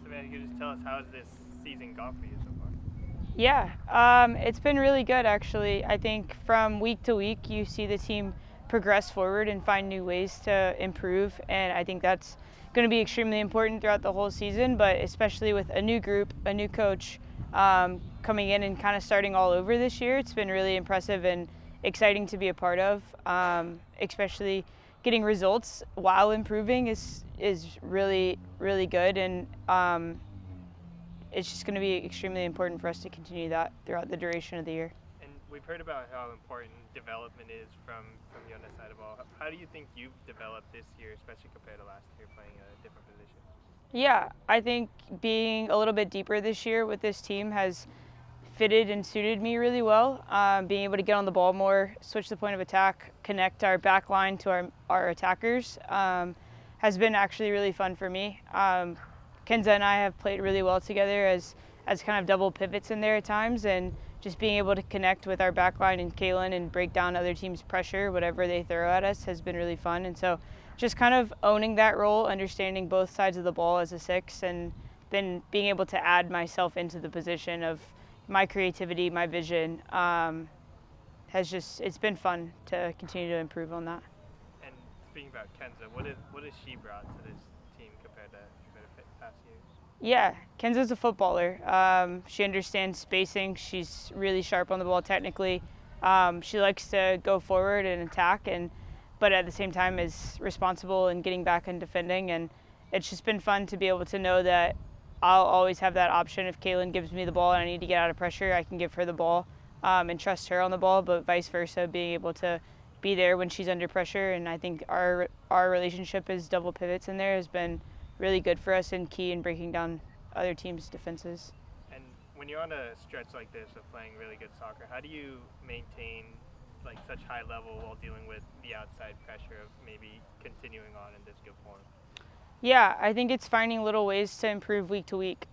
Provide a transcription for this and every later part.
Savannah, can you just tell us how has this season gone for you so far? Yeah, it's been really good actually. I think from week to week you see the team progress forward and find new ways to improve, and I think that's going to be extremely important throughout the whole season, but especially with a new group, a new coach coming in and kind of starting all over this year. It's been really impressive and exciting to be a part of, especially getting results while improving is really good, and it's just going to be extremely important for us to continue that throughout the duration of the year. And we've heard about how important development is from your side of ball. How do you think you've developed this year, especially compared to last year playing a different position? Yeah, I think being a little bit deeper this year with this team has fitted and suited me really well. Being able to get on the ball more, switch the point of attack, connect our back line to our attackers has been actually really fun for me. Kenza and I have played really well together as kind of double pivots in there at times, and just being able to connect with our back line and Kaylin and break down other teams' pressure, whatever they throw at us, has been really fun. And so just kind of owning that role, understanding both sides of the ball as a six, and then being able to add myself into the position of my creativity, my vision, it's been fun to continue to improve on that. And speaking about Kenza, what has she brought to this team compared to past years? Yeah, Kenza's a footballer. She understands spacing. She's really sharp on the ball technically. She likes to go forward and attack, but at the same time is responsible in getting back and defending. And it's just been fun to be able to know that I'll always have that option. If Kaylin gives me the ball and I need to get out of pressure, I can give her the ball and trust her on the ball, but vice versa, being able to be there when she's under pressure. And I think our relationship as double pivots in there has been really good for us and key in breaking down other teams' defenses. And when you're on a stretch like this of playing really good soccer, how do you maintain like such high level while dealing with the outside pressure of maybe continuing on in this good form? Yeah, I think it's finding little ways to improve week to week.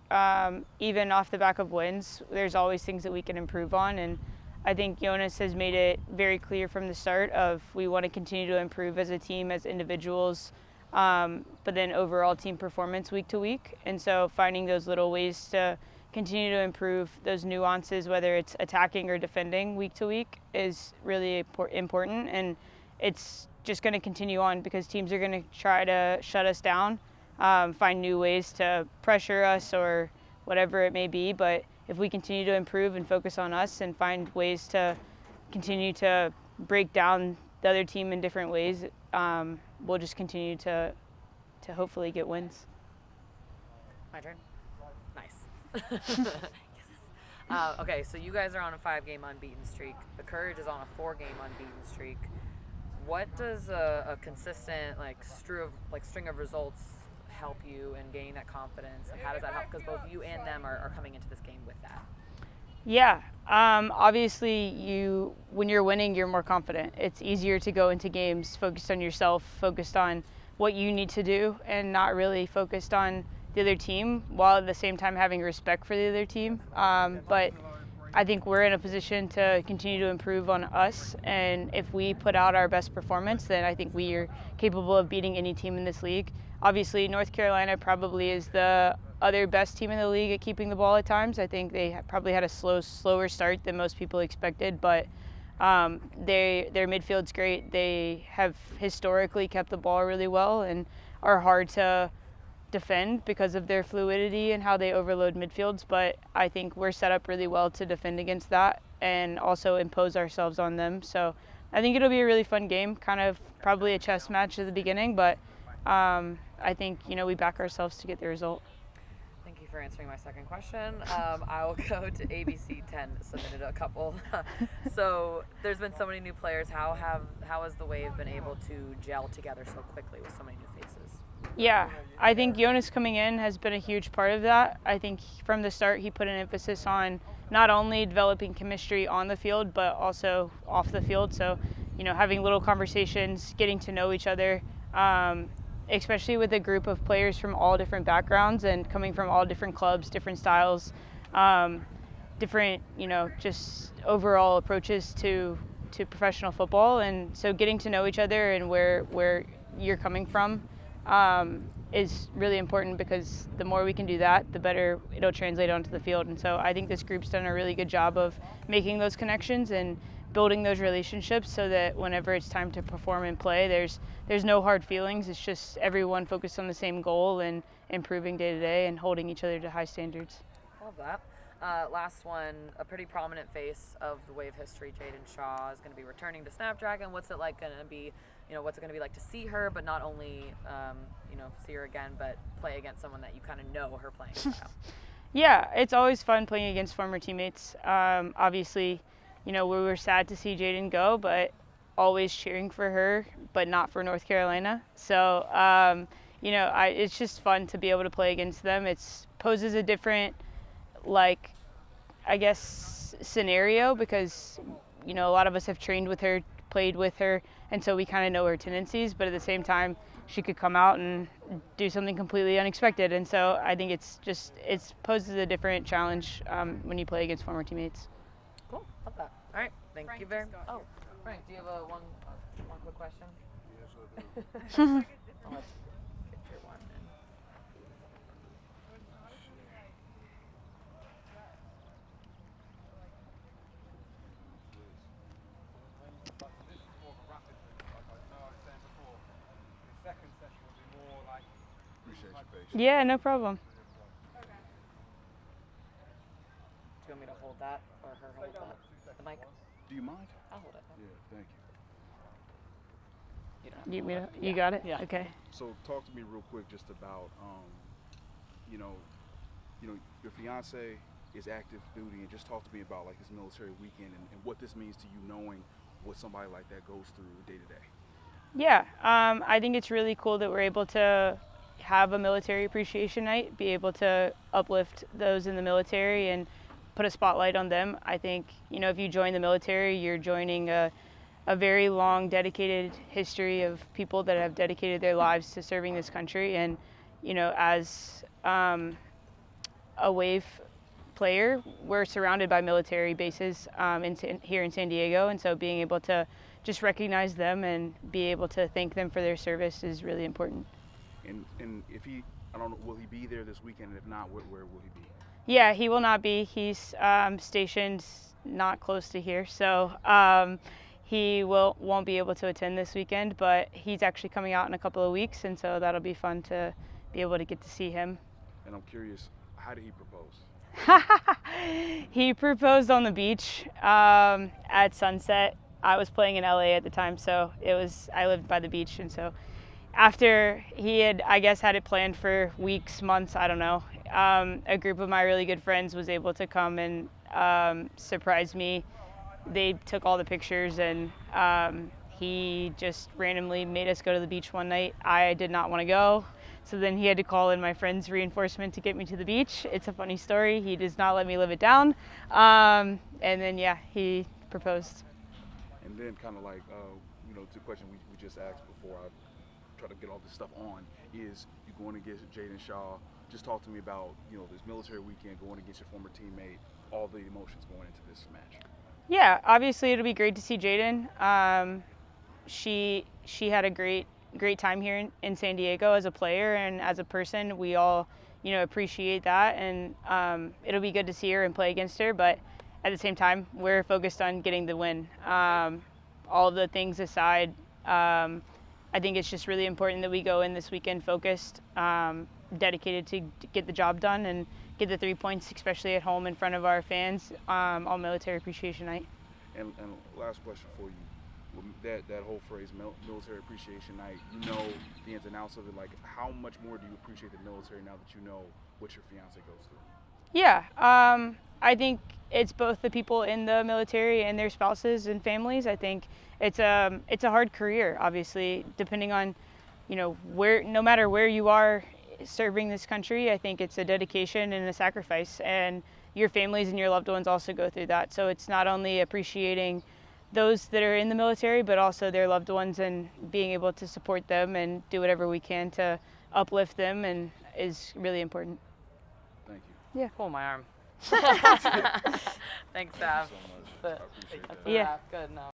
Even off the back of wins, there's always things that we can improve on, and I think Jonas has made it very clear from the start of we want to continue to improve as a team, as individuals, but then overall team performance week to week. And so finding those little ways to continue to improve those nuances, whether it's attacking or defending week to week, is really important. And it's just going to continue on because teams are going to try to shut us down, find new ways to pressure us or whatever it may be. But if we continue to improve and focus on us and find ways to continue to break down the other team in different ways, we'll just continue to hopefully get wins. My turn? Nice. Yes. Okay, so you guys are on a 5-game unbeaten streak. The Courage is on a 4-game unbeaten streak. What does a consistent string of results help you in gaining that confidence? And how does that help? Because both you and them are coming into this game with that. Yeah, obviously when you're winning, you're more confident. It's easier to go into games focused on yourself, focused on what you need to do, and not really focused on the other team, while at the same time having respect for the other team. But I think we're in a position to continue to improve on us, and if we put out our best performance, then I think we are capable of beating any team in this league. Obviously, North Carolina probably is the other best team in the league at keeping the ball at times. I think they probably had a slower start than most people expected, but their midfield's great. They have historically kept the ball really well and are hard to defend because of their fluidity and how they overload midfields, but I think we're set up really well to defend against that and also impose ourselves on them. So I think it'll be a really fun game, kind of probably a chess match at the beginning, but I think we back ourselves to get the result. Thank you for answering my second question. I will go to ABC 10, submitted a couple. So there's been so many new players. How has the Wave been able to gel together so quickly with so many new faces? Yeah, I think Jonas coming in has been a huge part of that. I think from the start he put an emphasis on not only developing chemistry on the field, but also off the field. So, having little conversations, getting to know each other, especially with a group of players from all different backgrounds and coming from all different clubs, different styles, different, just overall approaches to professional football. And so getting to know each other and where you're coming from is really important, because the more we can do that, the better it'll translate onto the field. And so I think this group's done a really good job of making those connections and building those relationships, so that whenever it's time to perform and play, there's no hard feelings. It's just everyone focused on the same goal and improving day to day and holding each other to high standards. Love that. Last one, a pretty prominent face of the Wave history, Jaden Shaw, is going to be returning to Snapdragon. What's it like going to be, what's it going to be like to see her, but not only, see her again, but play against someone that you kind of know her playing style? Yeah, it's always fun playing against former teammates. Obviously, we were sad to see Jaden go, but always cheering for her, but not for North Carolina. So, it's just fun to be able to play against them. It poses a different, scenario, because, a lot of us have trained with her, played with her, and so we kind of know her tendencies, but at the same time, she could come out and do something completely unexpected. And so I think it poses a different challenge when you play against former teammates. Cool. Love that. All right. Thank you very much. Oh, Frank, do you have one quick question? Yes, I do. I'll let you get your one in. This is more of a rapid move. Like I know I was saying before, the second session will be more like. Appreciate your patience. Yeah, no problem. Do you want me to hold that, or her hold that? The mic? Do you mind? I'll hold it. Yeah, thank you. You don't have to hold it. You got it? Yeah. Okay. So talk to me real quick just about, your fiance is active duty, and just talk to me about like this military weekend and what this means to you, knowing what somebody like that goes through day to day. Yeah, I think it's really cool that we're able to have a military appreciation night, be able to uplift those in the military and put a spotlight on them. I think, if you join the military, you're joining a very long, dedicated history of people that have dedicated their lives to serving this country. And, as a Wave player, we're surrounded by military bases here in San Diego. And so being able to just recognize them and be able to thank them for their service is really important. And if I don't know, will he be there this weekend? And if not, where will he be? Yeah, he will not be. He's stationed not close to here, so he won't be able to attend this weekend, but he's actually coming out in a couple of weeks, and so that'll be fun to be able to get to see him. And I'm curious, how did he propose? He proposed on the beach at sunset. I was playing in LA at the time, so I lived by the beach, and so after he had, I guess, had it planned for weeks, months, I don't know, a group of my really good friends was able to come and surprise me. They took all the pictures, and he just randomly made us go to the beach one night. I did not want to go, so then he had to call in my friend's reinforcement to get me to the beach. It's a funny story. He does not let me live it down. And then, yeah, he proposed. And then kind of like, the question we just asked before I try to get all this stuff on is, you going against Jaden Shaw. Just talk to me about, this military weekend, going against your former teammate, all the emotions going into this match. Yeah, obviously it'll be great to see Jaden. She had a great time here in San Diego as a player and as a person. We all, appreciate that, and it'll be good to see her and play against her. But at the same time, we're focused on getting the win. All of the things aside, I think it's just really important that we go in this weekend focused, dedicated to get the job done and get the 3 points, especially at home in front of our fans on Military Appreciation Night. And last question for you, that whole phrase, Military Appreciation Night, the ins and outs of it. Like, how much more do you appreciate the military now that you know what your fiance goes through? Yeah, I think it's both the people in the military and their spouses and families. I think it's a hard career, obviously, depending on, no matter where you are serving this country. I think it's a dedication and a sacrifice, and your families and your loved ones also go through that. So it's not only appreciating those that are in the military, but also their loved ones, and being able to support them and do whatever we can to uplift them and is really important. Thank you. Yeah. Pull my arm. Thanks, Sav. Thank you so much. I appreciate that. Yeah. Good. No.